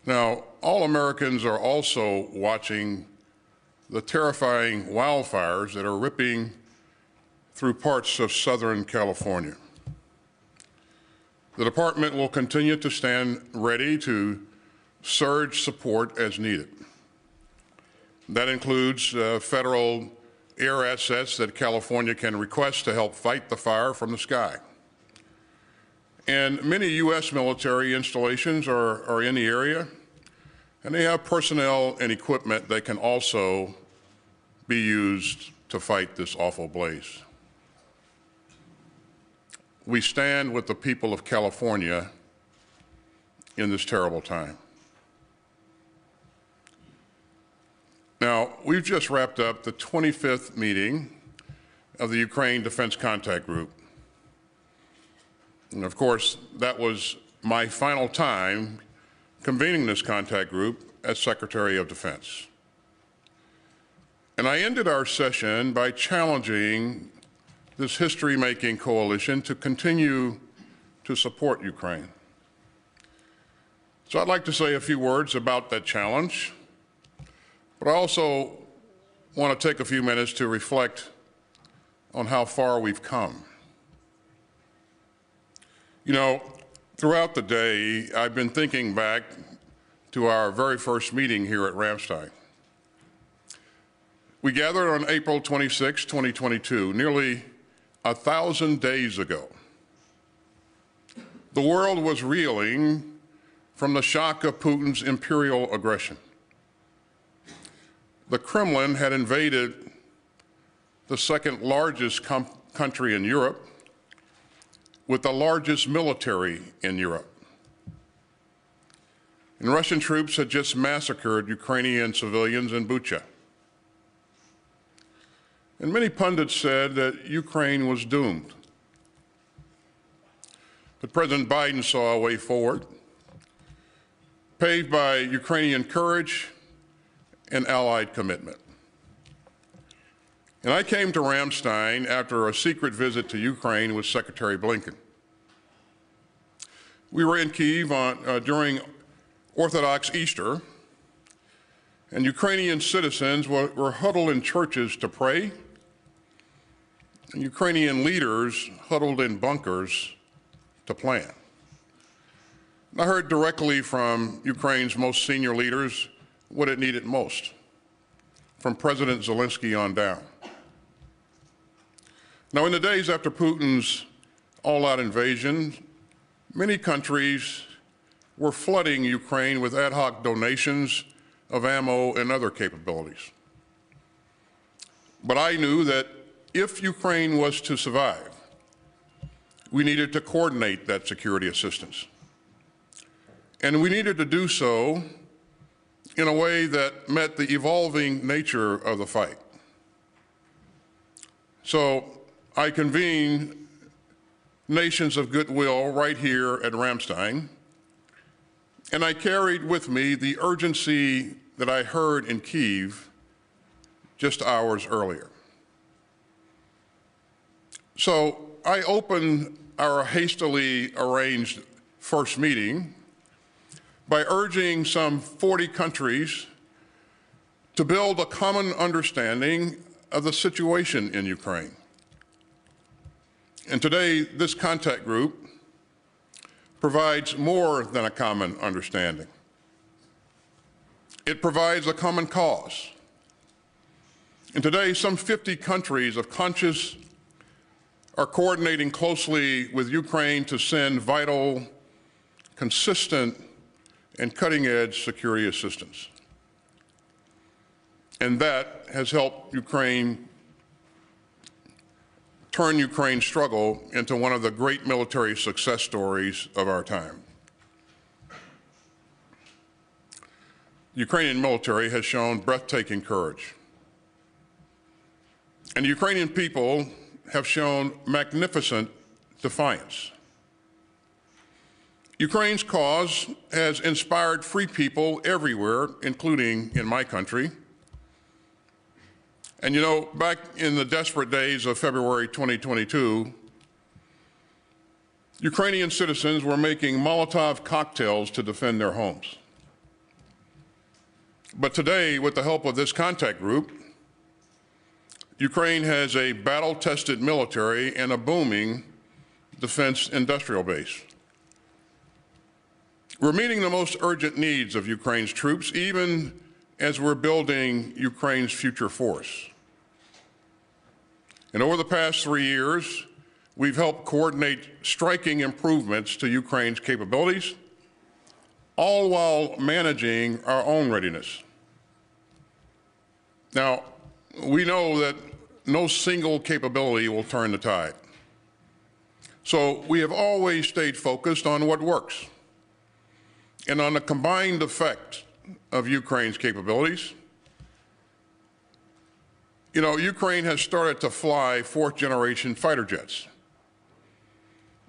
Now, all Americans are also watching the terrifying wildfires that are ripping through parts of Southern California. The department will continue to stand ready to surge support as needed. That includes federal air assets that California can request to help fight the fire from the sky. And many U.S. military installations are in the area, and they have personnel and equipment that can also be used to fight this awful blaze. We stand with the people of California in this terrible time. Now, we've just wrapped up the 25th meeting of the Ukraine Defense Contact Group. And of course, that was my final time convening this contact group as Secretary of Defense. And I ended our session by challenging this history-making coalition to continue to support Ukraine. So I'd like to say a few words about that challenge, but I also want to take a few minutes to reflect on how far we've come. You know, throughout the day, I've been thinking back to our very first meeting here at Ramштайн. We gathered on April 26, 2022, nearly 1,000 days ago. The world was reeling from the shock of Putin's imperial aggression. The Kremlin had invaded the second largest country in Europe with the largest military in Europe. And Russian troops had just massacred Ukrainian civilians in Bucha. And many pundits said that Ukraine was doomed. But President Biden saw a way forward, paved by Ukrainian courage and allied commitment. And I came to Ramштайн after a secret visit to Ukraine with Secretary Blinken. We were in Kyiv during Orthodox Easter, and Ukrainian citizens were huddled in churches to pray, and Ukrainian leaders huddled in bunkers to plan. I heard directly from Ukraine's most senior leaders what it needed most, from President Zelensky on down. Now, in the days after Putin's all-out invasion, many countries were flooding Ukraine with ad hoc donations of ammo and other capabilities. But I knew that if Ukraine was to survive, we needed to coordinate that security assistance. And we needed to do so in a way that met the evolving nature of the fight. So I convened nations of goodwill right here at Ramштайн, and I carried with me the urgency that I heard in Kyiv just hours earlier. So I opened our hastily arranged first meeting by urging some 40 countries to build a common understanding of the situation in Ukraine. And today, this contact group provides more than a common understanding. It provides a common cause. And today, some 50 countries of conscience are coordinating closely with Ukraine to send vital, consistent, and cutting-edge security assistance. And that has helped Ukraine turn Ukraine's struggle into one of the great military success stories of our time. The Ukrainian military has shown breathtaking courage. And the Ukrainian people have shown magnificent defiance. Ukraine's cause has inspired free people everywhere, including in my country. And you know, back in the desperate days of February 2022, Ukrainian citizens were making Molotov cocktails to defend their homes. But today, with the help of this contact group, Ukraine has a battle-tested military and a booming defense industrial base. We're meeting the most urgent needs of Ukraine's troops, even as we're building Ukraine's future force. And over the past 3 years, we've helped coordinate striking improvements to Ukraine's capabilities, all while managing our own readiness. Now, we know that no single capability will turn the tide. So we have always stayed focused on what works and on the combined effect of Ukraine's capabilities. You know, Ukraine has started to fly fourth-generation fighter jets.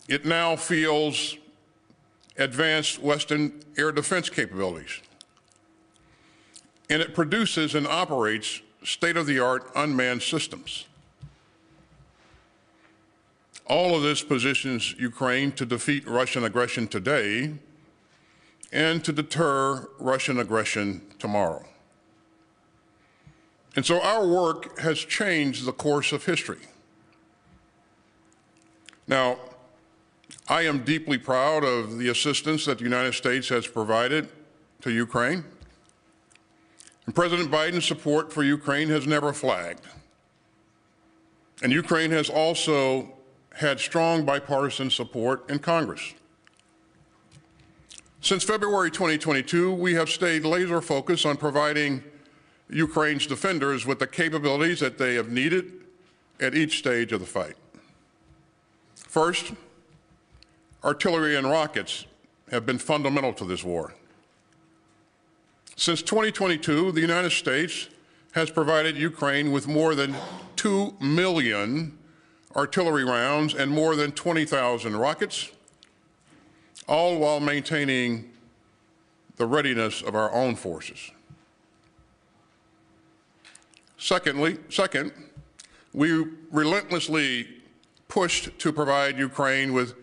It now fields advanced Western air defense capabilities. And it produces and operates state-of-the-art unmanned systems. All of this positions Ukraine to defeat Russian aggression today and to deter Russian aggression tomorrow. And so our work has changed the course of history. Now, I am deeply proud of the assistance that the United States has provided to Ukraine. And President Biden's support for Ukraine has never flagged. And Ukraine has also had strong bipartisan support in Congress. Since February 2022, we have stayed laser focused on providing Ukraine's defenders with the capabilities that they have needed at each stage of the fight. First, artillery and rockets have been fundamental to this war. Since 2022, the United States has provided Ukraine with more than 2 million artillery rounds and more than 20,000 rockets, all while maintaining the readiness of our own forces. Second, we relentlessly pushed to provide Ukraine with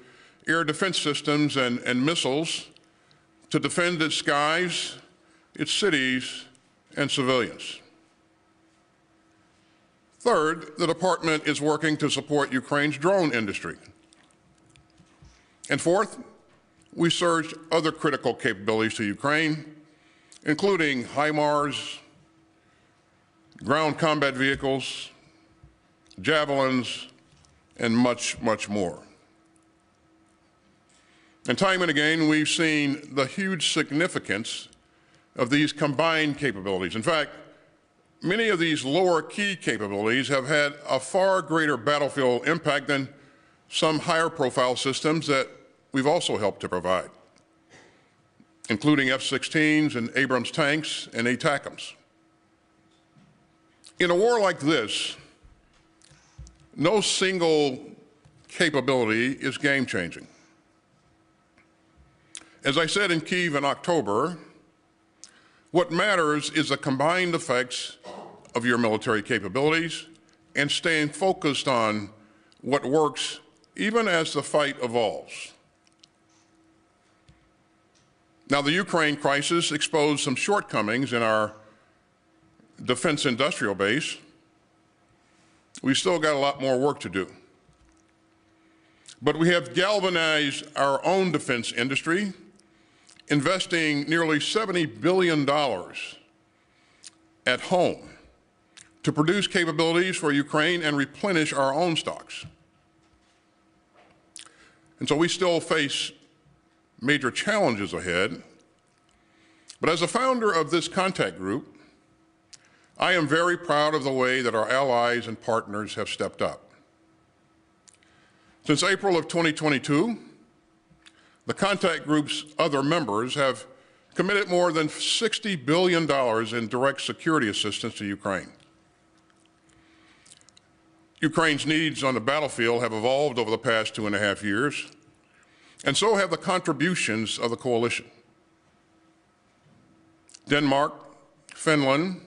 air defense systems and missiles to defend its skies, its cities, and civilians. Third, the department is working to support Ukraine's drone industry. And fourth, we surged other critical capabilities to Ukraine, including HIMARS, ground combat vehicles, javelins, and much, much more. And time and again, we've seen the huge significance of these combined capabilities. In fact, many of these lower key capabilities have had a far greater battlefield impact than some higher profile systems that we've also helped to provide, including F-16s and Abrams tanks and ATACMS. In a war like this, no single capability is game-changing. As I said in Kyiv in October, what matters is the combined effects of your military capabilities and staying focused on what works even as the fight evolves. Now, the Ukraine crisis exposed some shortcomings in our defense industrial base. We've still got a lot more work to do. But we have galvanized our own defense industry, investing nearly $70 billion at home to produce capabilities for Ukraine and replenish our own stocks. And so we still face major challenges ahead. But as a founder of this contact group, I am very proud of the way that our allies and partners have stepped up. Since April of 2022, the contact group's other members have committed more than $60 billion in direct security assistance to Ukraine. Ukraine's needs on the battlefield have evolved over the past 2.5 years, and so have the contributions of the coalition. Denmark, Finland,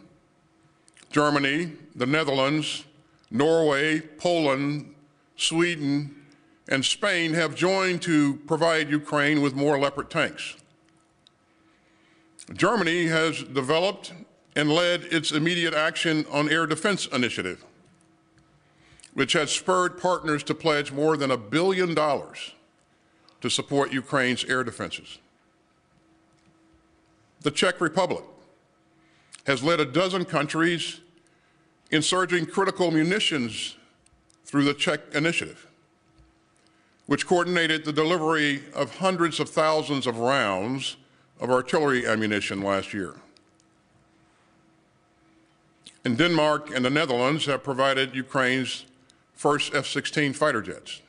Germany, the Netherlands, Norway, Poland, Sweden, and Spain have joined to provide Ukraine with more Leopard tanks. Germany has developed and led its immediate action on air defense initiative, which has spurred partners to pledge more than $1 billion to support Ukraine's air defenses. The Czech Republic has led a dozen countries in surging critical munitions through the Czech Initiative, which coordinated the delivery of hundreds of thousands of rounds of artillery ammunition last year. And Denmark and the Netherlands have provided Ukraine's first F-16 fighter jets.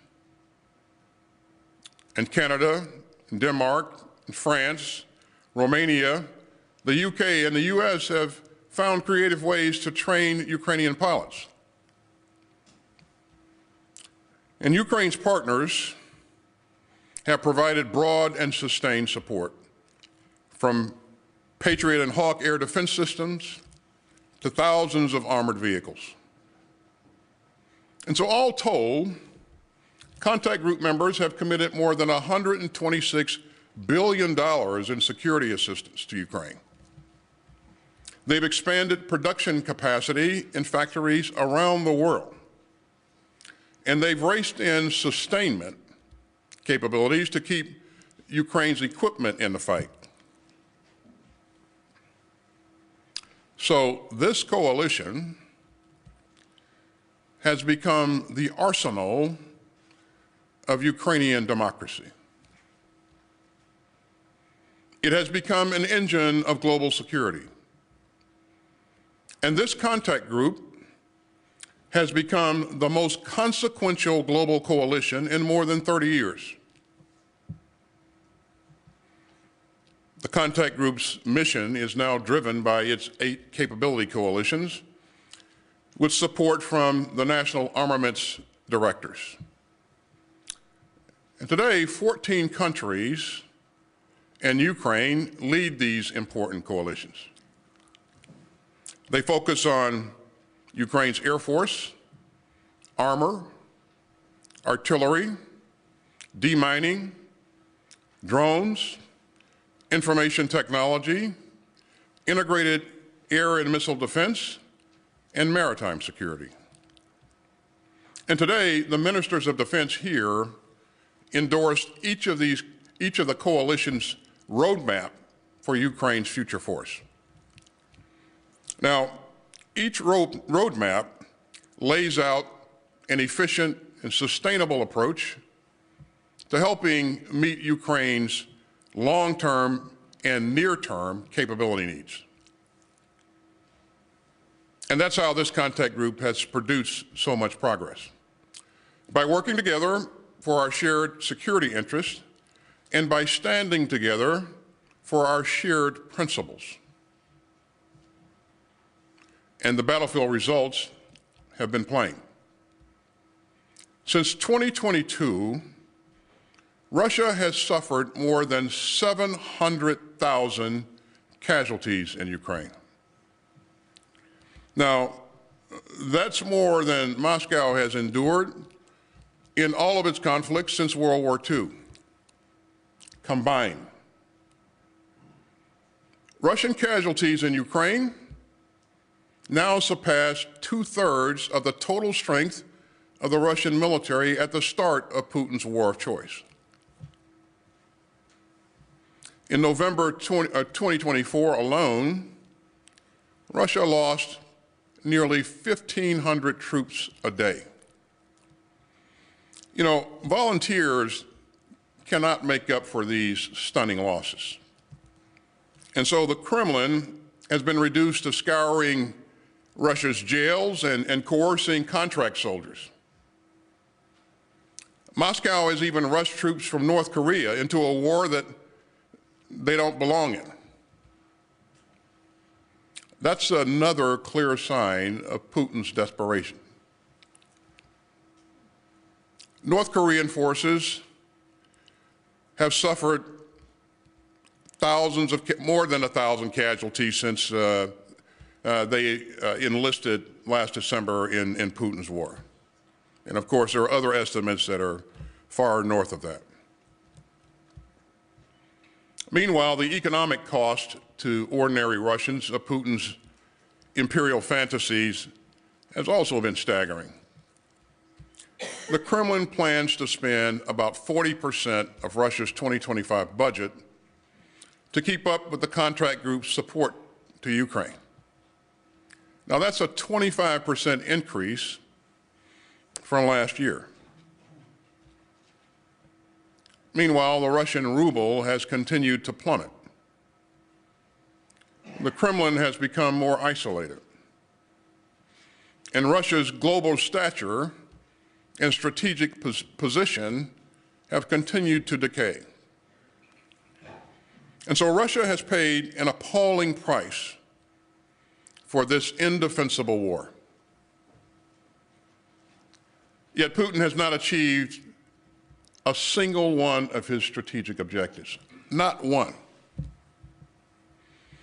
And Canada, and Denmark, and France, Romania, the UK, and the US have found creative ways to train Ukrainian pilots. And Ukraine's partners have provided broad and sustained support, from Patriot and Hawk air defense systems to thousands of armored vehicles. And so all told, contact group members have committed more than $126 billion in security assistance to Ukraine. They've expanded production capacity in factories around the world. And they've raced in sustainment capabilities to keep Ukraine's equipment in the fight. So this coalition has become the arsenal of Ukrainian democracy. It has become an engine of global security. And this contact group has become the most consequential global coalition in more than 30 years. The contact group's mission is now driven by its 8 capability coalitions, with support from the national armaments directors. And today, 14 countries and Ukraine lead these important coalitions. They focus on Ukraine's Air Force, armor, artillery, demining, drones, information technology, integrated air and missile defense, and maritime security. And today, the ministers of defense here endorsed each of the coalition's roadmap for Ukraine's future force. Now, each roadmap lays out an efficient and sustainable approach to helping meet Ukraine's long-term and near-term capability needs. And that's how this contact group has produced so much progress. By working together for our shared security interests and by standing together for our shared principles. And the battlefield results have been plain. Since 2022, Russia has suffered more than 700,000 casualties in Ukraine. Now, that's more than Moscow has endured in all of its conflicts since World War II, combined. Russian casualties in Ukraine now surpass 2/3 of the total strength of the Russian military at the start of Putin's war of choice. In November 2024 alone, Russia lost nearly 1,500 troops a day. You know, volunteers cannot make up for these stunning losses. And so the Kremlin has been reduced to scouring Russia's jails and coercing contract soldiers. Moscow has even rushed troops from North Korea into a war that they don't belong in. That's another clear sign of Putin's desperation. North Korean forces have suffered more than 1,000 casualties since they enlisted last December in Putin's war. And of course, there are other estimates that are far north of that. Meanwhile, the economic cost to ordinary Russians of Putin's imperial fantasies has also been staggering. The Kremlin plans to spend about 40% of Russia's 2025 budget to keep up with the contract group's support to Ukraine. Now, that's a 25% increase from last year. Meanwhile, the Russian ruble has continued to plummet. The Kremlin has become more isolated, and Russia's global stature and strategic position have continued to decay. And so Russia has paid an appalling price for this indefensible war. Yet Putin has not achieved a single one of his strategic objectives, not one.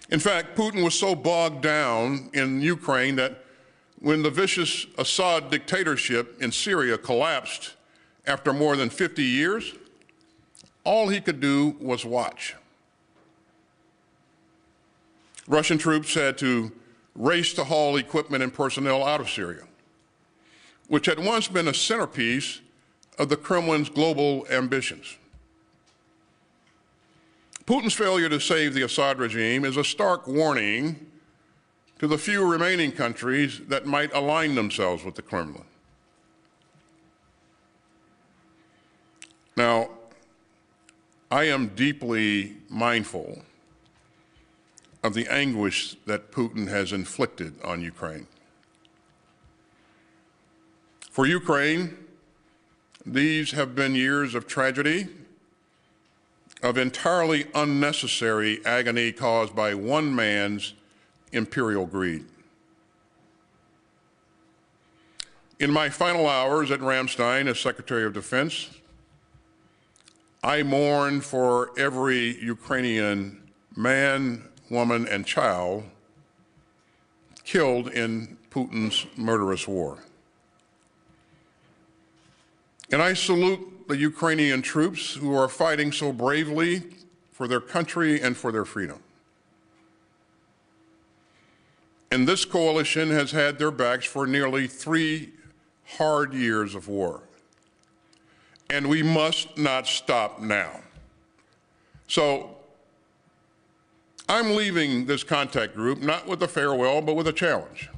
In fact, Putin was so bogged down in Ukraine that when the vicious Assad dictatorship in Syria collapsed after more than 50 years, all he could do was watch. Russian troops had to race to haul equipment and personnel out of Syria, which had once been a centerpiece of the Kremlin's global ambitions. Putin's failure to save the Assad regime is a stark warning to the few remaining countries that might align themselves with the Kremlin. Now, I am deeply mindful of the anguish that Putin has inflicted on Ukraine. For Ukraine, these have been years of tragedy, of entirely unnecessary agony caused by one man's imperial greed. In my final hours at Ramштайн as Secretary of Defense, I mourn for every Ukrainian man, woman, and child killed in Putin's murderous war. And I salute the Ukrainian troops who are fighting so bravely for their country and for their freedom. And this coalition has had their backs for nearly 3 hard years of war. And we must not stop now. So I'm leaving this contact group not with a farewell, but with a challenge.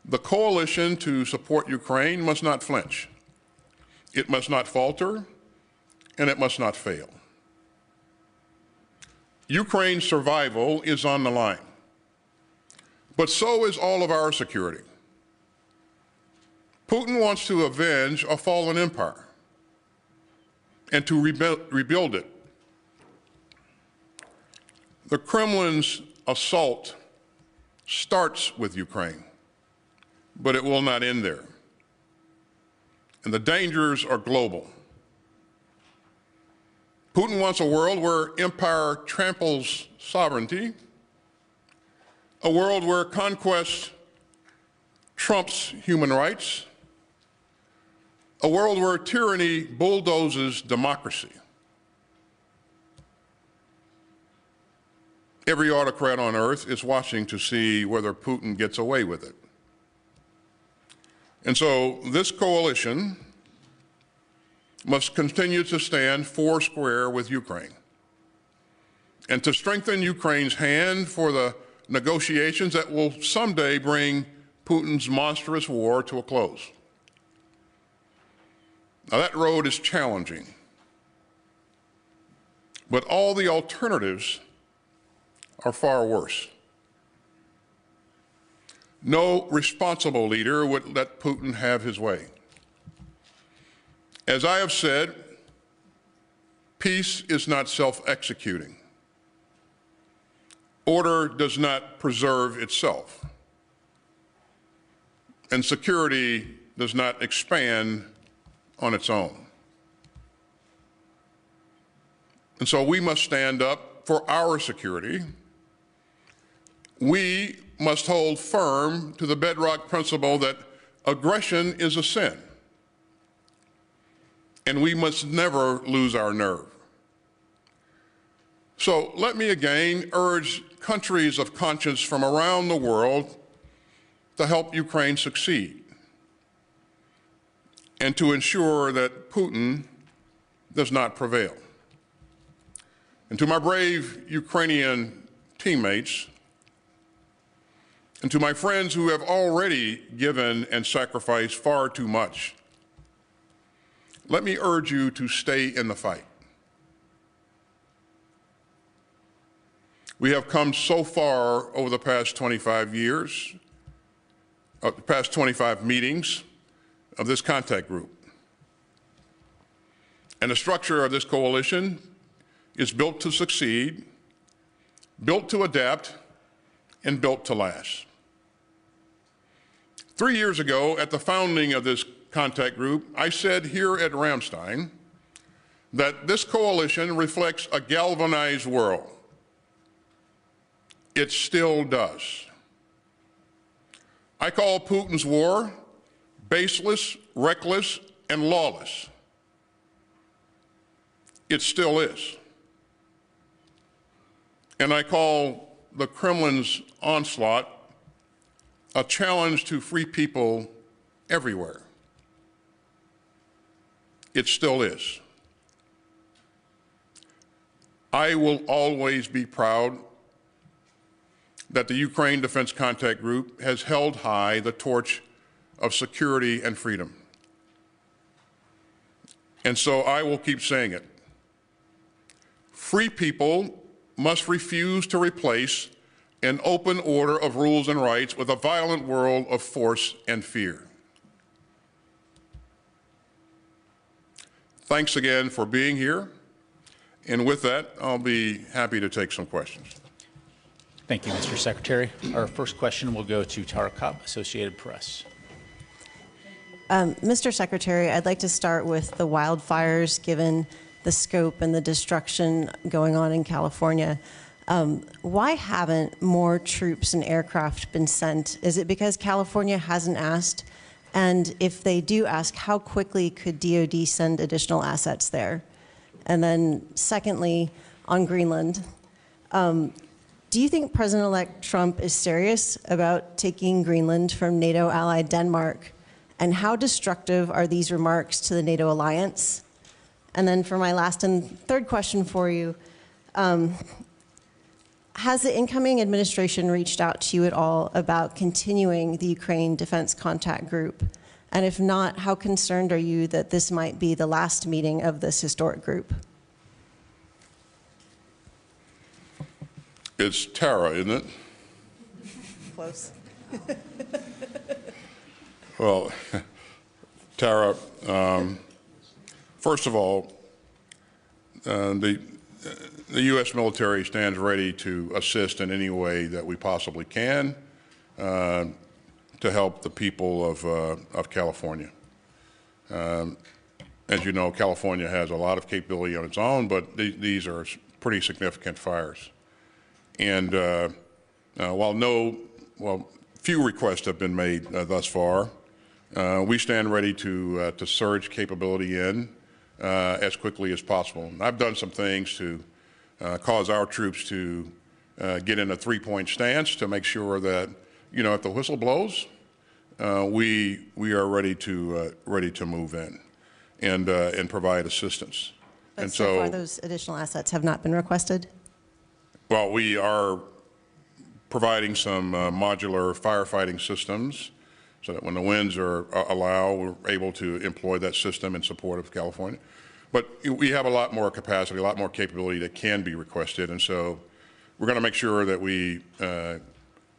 The coalition to support Ukraine must not flinch. It must not falter, and it must not fail. Ukraine's survival is on the line, but so is all of our security. Putin wants to avenge a fallen empire and to rebuild it. The Kremlin's assault starts with Ukraine, but it will not end there. And the dangers are global. Putin wants a world where empire tramples sovereignty, a world where conquest trumps human rights, a world where tyranny bulldozes democracy. Every autocrat on earth is watching to see whether Putin gets away with it. And so this coalition must continue to stand foursquare with Ukraine and to strengthen Ukraine's hand for the negotiations that will someday bring Putin's monstrous war to a close. Now that road is challenging, but all the alternatives are far worse. No responsible leader would let Putin have his way. As I have said, peace is not self-executing. Order does not preserve itself. And security does not expand on its own. And so we must stand up for our security. We must hold firm to the bedrock principle that aggression is a sin. And we must never lose our nerve. So let me again urge countries of conscience from around the world to help Ukraine succeed and to ensure that Putin does not prevail. And to my brave Ukrainian teammates, and to my friends who have already given and sacrificed far too much, let me urge you to stay in the fight. We have come so far over the past 25 years, the past 25 meetings of this contact group. And the structure of this coalition is built to succeed, built to adapt, and built to last. 3 years ago, at the founding of this contact group, I said here at Ramштайн that this coalition reflects a galvanized world. It still does. I call Putin's war baseless, reckless, and lawless. It still is. And I call the Kremlin's onslaught a challenge to free people everywhere. It still is. I will always be proud that the Ukraine Defense Contact Group has held high the torch of security and freedom. And so I will keep saying it. Free people must refuse to replace an open order of rules and rights with a violent world of force and fear. Thanks again for being here. And with that, I'll be happy to take some questions. Thank you, Mr. Secretary. Our first question will go to Tara Kopp, Associated Press. Mr. Secretary, I'd like to start with the wildfires, given the scope and the destruction going on in California. Why haven't more troops and aircraft been sent? Is it because California hasn't asked? And if they do ask, how quickly could DoD send additional assets there? And then secondly, on Greenland, do you think President-elect Trump is serious about taking Greenland from NATO ally Denmark? And how destructive are these remarks to the NATO alliance? And then for my last and third question for you, has the incoming administration reached out to you at all about continuing the Ukraine Defense Contact Group? And if not, how concerned are you that this might be the last meeting of this historic group? It's Tara, isn't it? Close. Well, Tara, first of all, the U.S. military stands ready to assist in any way that we possibly can to help the people of California. As you know, California has a lot of capability on its own, but these are pretty significant fires. And while few requests have been made thus far, we stand ready to surge capability in as quickly as possible. And I've done some things to cause our troops to get in a three-point stance to make sure that, if the whistle blows, we are ready to move in and provide assistance. But and so far, those additional assets have not been requested? Well, we are providing some modular firefighting systems so that when the winds allow, we're able to employ that system in support of California. But we have a lot more capacity, a lot more capability that can be requested, and so we're going to make sure that we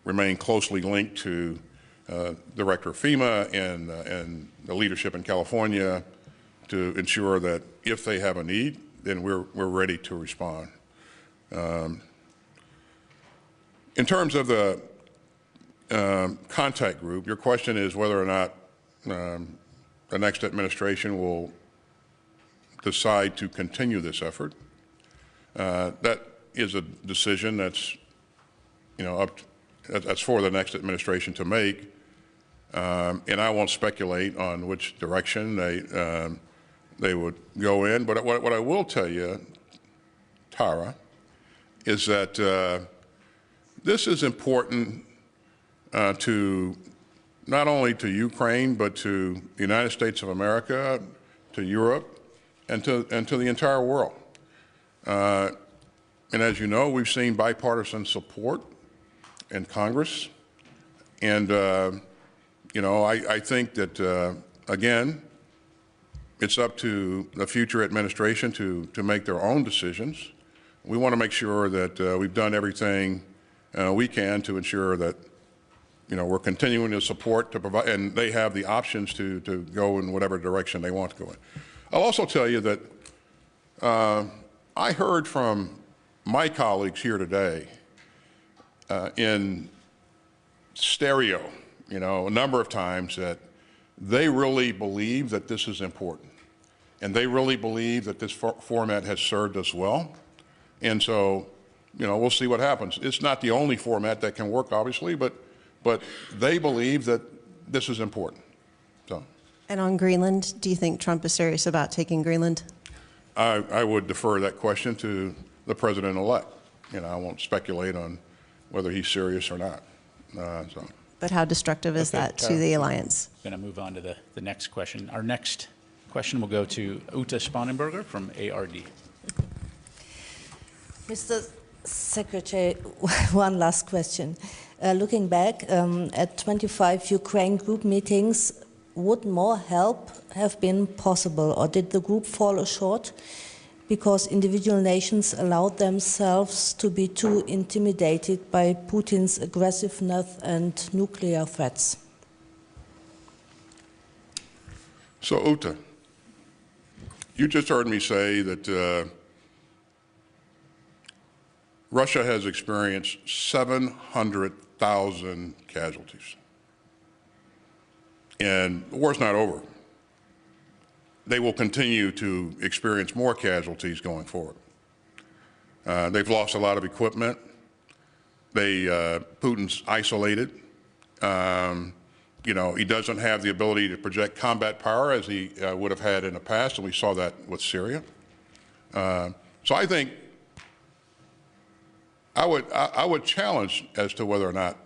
remain closely linked to Director FEMA and the leadership in California to ensure that if they have a need, then we're ready to respond. In terms of the contact group, your question is whether or not the next administration will decide to continue this effort. That is a decision that's, that's for the next administration to make, and I won't speculate on which direction they would go in. But what I will tell you, Tara, is that this is important to not only to Ukraine, but to the United States of America, to Europe, and to the entire world. And as you know, we've seen bipartisan support in Congress. And, you know, I think that, again, it's up to the future administration to make their own decisions. We want to make sure that we've done everything we can to ensure that, you know, we're continuing to support, to provide, and they have the options to go in whatever direction they want to go in. I'll also tell you that I heard from my colleagues here today in stereo, you know, a number of times that they really believe that this is important. And they really believe that this format has served us well. And so, you know, we'll see what happens. It's not the only format that can work, obviously, but they believe that this is important. So. And on Greenland, do you think Trump is serious about taking Greenland? I would defer that question to the president-elect. You know, I won't speculate on whether he's serious or not. So. But how destructive is that to the alliance? I'm going to move on to the next question. Our next question will go to Uta Spanenberger from ARD. Mr. Secretary, one last question. Looking back at 25 Ukraine group meetings, would more help have been possible, or did the group fall short because individual nations allowed themselves to be too intimidated by Putin's aggressiveness and nuclear threats? So, Uta, you just heard me say that Russia has experienced 700,000 casualties. And the war's not over. They will continue to experience more casualties going forward. They've lost a lot of equipment. Putin's isolated. You know, he doesn't have the ability to project combat power as he would have had in the past, and we saw that with Syria. So I think I would challenge as to whether or not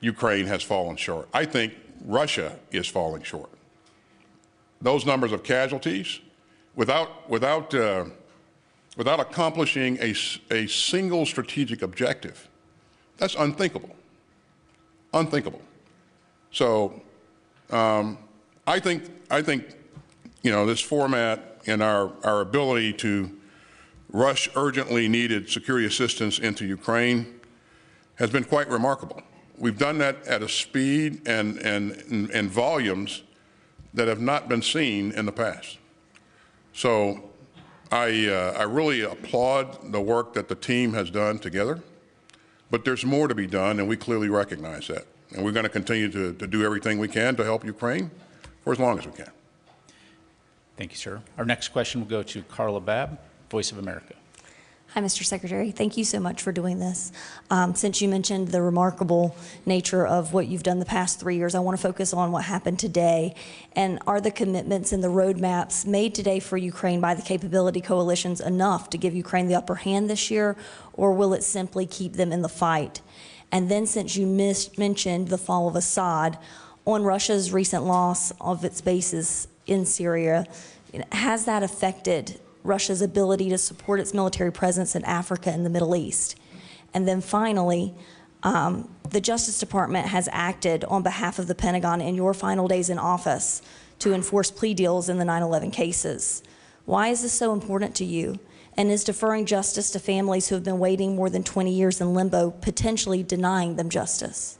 Ukraine has fallen short. I think Russia is falling short. Those numbers of casualties, without accomplishing a single strategic objective, that's unthinkable. Unthinkable. So I think you know, this format and our ability to rush urgently needed security assistance into Ukraine has been quite remarkable. We've done that at a speed and volumes that have not been seen in the past. So I really applaud the work that the team has done together, but there's more to be done, and we clearly recognize that. And we're going to continue to do everything we can to help Ukraine for as long as we can. Thank you, sir. Our next question will go to Carla Babb, Voice of America. Hi, Mr. Secretary. Thank you so much for doing this. Since you mentioned the remarkable nature of what you've done the past 3 years, I want to focus on what happened today. And are the commitments and the roadmaps made today for Ukraine by the capability coalitions enough to give Ukraine the upper hand this year, or will it simply keep them in the fight? And then, since you mentioned the fall of Assad, on Russia's recent loss of its bases in Syria, has that affected Russia's ability to support its military presence in Africa and the Middle East? And then finally, the Justice Department has acted on behalf of the Pentagon in your final days in office to enforce plea deals in the 9/11 cases. Why is this so important to you? And is deferring justice to families who have been waiting more than 20 years in limbo potentially denying them justice?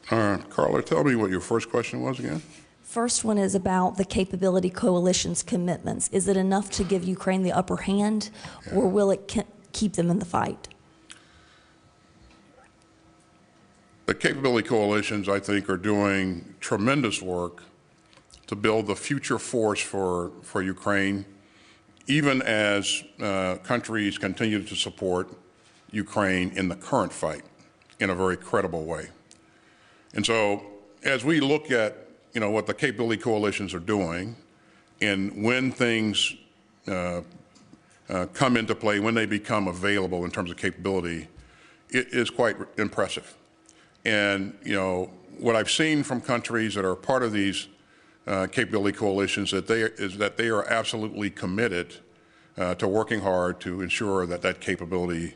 Carla, tell me what your first question was again. First one is about the capability coalition's commitments. Is it enough to give Ukraine the upper hand, or will it keep them in the fight? The capability coalitions, I think, are doing tremendous work to build the future force for Ukraine, even as countries continue to support Ukraine in the current fight in a very credible way. And so as we look at what the capability coalitions are doing, and when things come into play, when they become available in terms of capability, it is quite impressive. And, you know, what I've seen from countries that are part of these capability coalitions is that they are absolutely committed to working hard to ensure that that capability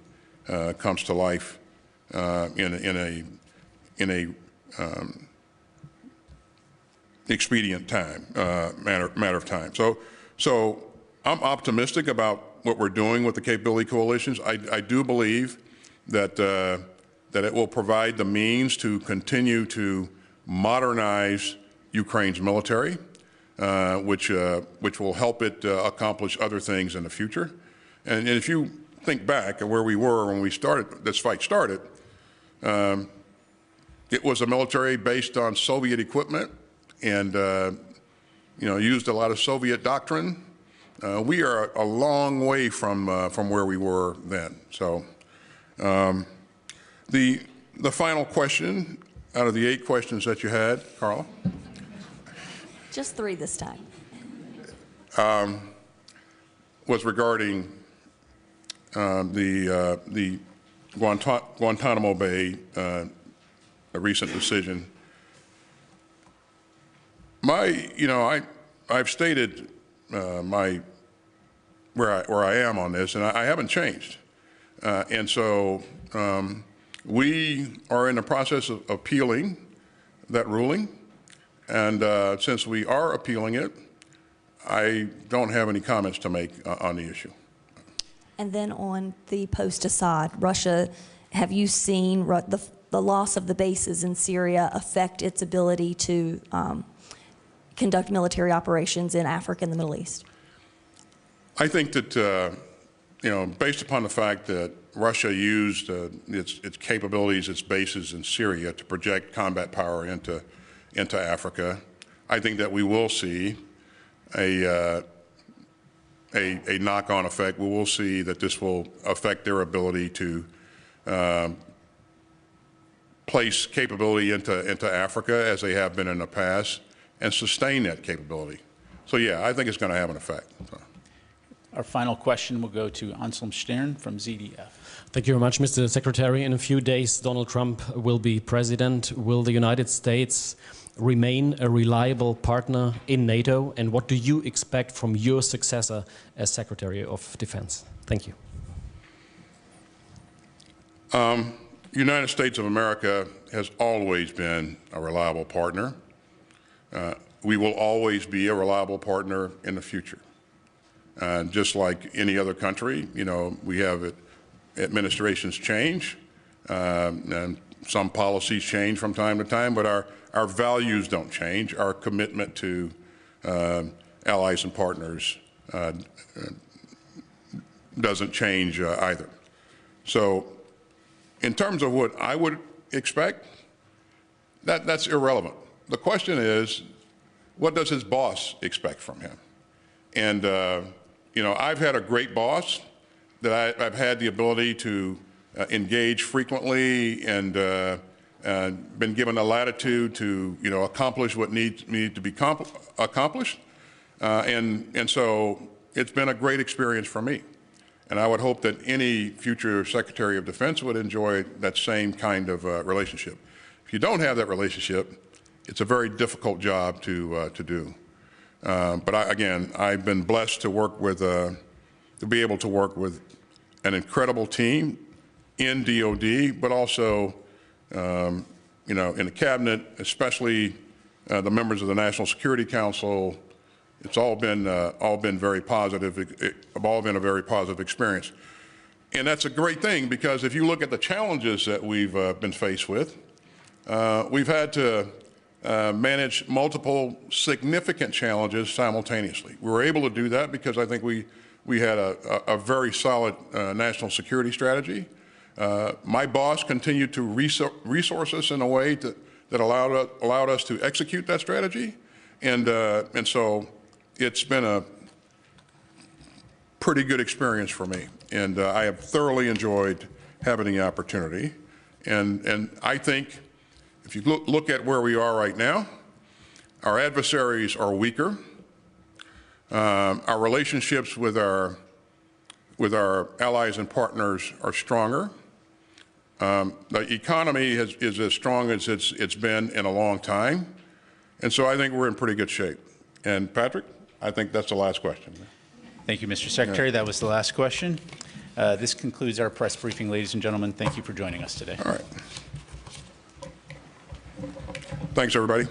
comes to life in a expedient time, matter of time. So I'm optimistic about what we're doing with the capability coalitions. I do believe that it will provide the means to continue to modernize Ukraine's military, which will help it accomplish other things in the future. And if you think back at where we were when we started, this fight started, it was a military based on Soviet equipment and you know, used a lot of Soviet doctrine. We are a long way from where we were then. So the final question out of the 8 questions that you had, Carla? Just 3 this time. Was regarding the Guantanamo Bay, a recent decision. I've stated where I am on this, and I haven't changed. And so we are in the process of appealing that ruling, and since we are appealing it, I don't have any comments to make on the issue. And then on the post-Assad, Russia, have you seen the loss of the bases in Syria affect its ability to conduct military operations in Africa and the Middle East? I think that, you know, based upon the fact that Russia used its capabilities, its bases in Syria to project combat power into Africa, I think that we will see a knock-on effect. We will see that this will affect their ability to place capability into Africa as they have been in the past and sustain that capability. So yeah, I think it's going to have an effect. So. Our final question will go to Anselm Stern from ZDF. Thank you very much, Mr. Secretary. In a few days, Donald Trump will be president. Will the United States remain a reliable partner in NATO? And what do you expect from your successor as Secretary of Defense? Thank you. United States of America has always been a reliable partner. We will always be a reliable partner in the future. Just like any other country, you know, we have administrations change, and some policies change from time to time, but our values don't change. Our commitment to allies and partners doesn't change either. So in terms of what I would expect, that's irrelevant. The question is, what does his boss expect from him? And, you know, I've had a great boss that I've had the ability to engage frequently and been given the latitude to, you know, accomplish what needs to be accomplished. And so it's been a great experience for me. And I would hope that any future Secretary of Defense would enjoy that same kind of relationship. If you don't have that relationship, it's a very difficult job to do. But again, I've been blessed to work with, to be able to work with an incredible team in DOD, but also, you know, in the cabinet, especially the members of the National Security Council. It's all been very positive. It's all been a very positive experience. And that's a great thing, because if you look at the challenges that we've been faced with, we've had to manage multiple significant challenges simultaneously. We were able to do that because I think we had a very solid national security strategy. My boss continued to resource us in a way that allowed us to execute that strategy. And so it's been a pretty good experience for me. And I have thoroughly enjoyed having the opportunity. And I think if you look at where we are right now, our adversaries are weaker. Our relationships with our with our allies and partners are stronger. The economy is as strong as it's been in a long time. And so I think we're in pretty good shape. And Patrick, I think that's the last question. Thank you, Mr. Secretary. That was the last question. This concludes our press briefing, ladies and gentlemen. Thank you for joining us today. All right. Thanks, everybody.